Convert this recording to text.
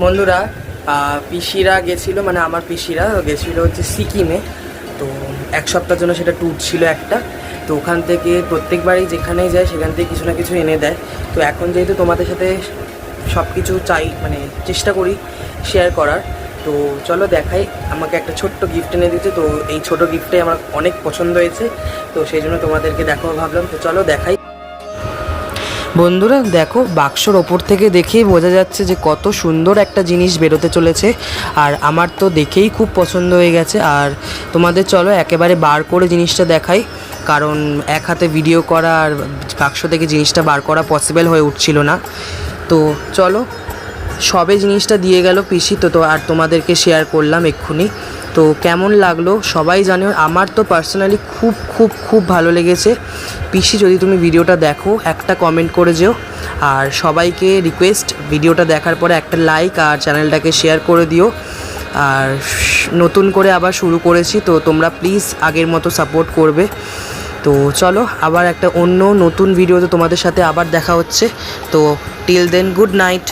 বন্ধুরা পিসিরা গেছিলো, মানে আমার পিসিরা গেছিলো হচ্ছে সিকিমে। তো এক সপ্তাহের জন্য সেটা ট্যুর ছিল একটা। তো ওখান থেকে প্রত্যেকবারই যেখানেই যায় সেখান থেকে কিছু না কিছু এনে দেয়। তো এখন যেহেতু তোমাদের সাথে সব কিছু চাই, মানে চেষ্টা করি শেয়ার করার, তো চলো দেখাই। আমাকে একটা ছোট্ট গিফট এনে দিয়েছে, তো এই ছোট গিফটটাই আমার অনেক পছন্দ হয়েছে, তো সেই জন্য তোমাদেরকে দেখাবো ভাবলাম। তো চলো দেখাই। বন্ধুরা দেখো, বাক্সর ওপর থেকে দেখেই বোঝা যাচ্ছে যে কত সুন্দর একটা জিনিস বেরোতে চলেছে, আর আমার তো দেখেই খুব পছন্দ হয়ে গেছে। আর তোমাদের চলো একেবারে বার করে জিনিসটা দেখাই, কারণ এক হাতে ভিডিও করা আর বাক্স থেকে জিনিসটা বার করা পসিবল হয়ে উঠছিল না। তো চলো, সবে জিনিসটা দিয়ে গেল পিসি, তো আর তোমাদেরকে শেয়ার করলাম এক্ষুনি। তো কেমন লাগলো সবাই জানিও। আমার তো পার্সোনালি খুব খুব খুব ভালো লেগেছে। পিসি, যদি তুমি ভিডিওটা দেখো একটা কমেন্ট করে যেও, আর সবাইকে রিকোয়েস্ট ভিডিওটা দেখার পরে একটা লাইক আর চ্যানেলটাকে শেয়ার করে দিও। আর নতুন করে আবার শুরু করেছি, তো তোমরা প্লিজ আগের মতো সাপোর্ট করবে। তো চলো, আবার একটা অন্য নতুন ভিডিওতে তোমাদের সাথে আবার দেখা হচ্ছে। তো টিল দেন, গুড নাইট।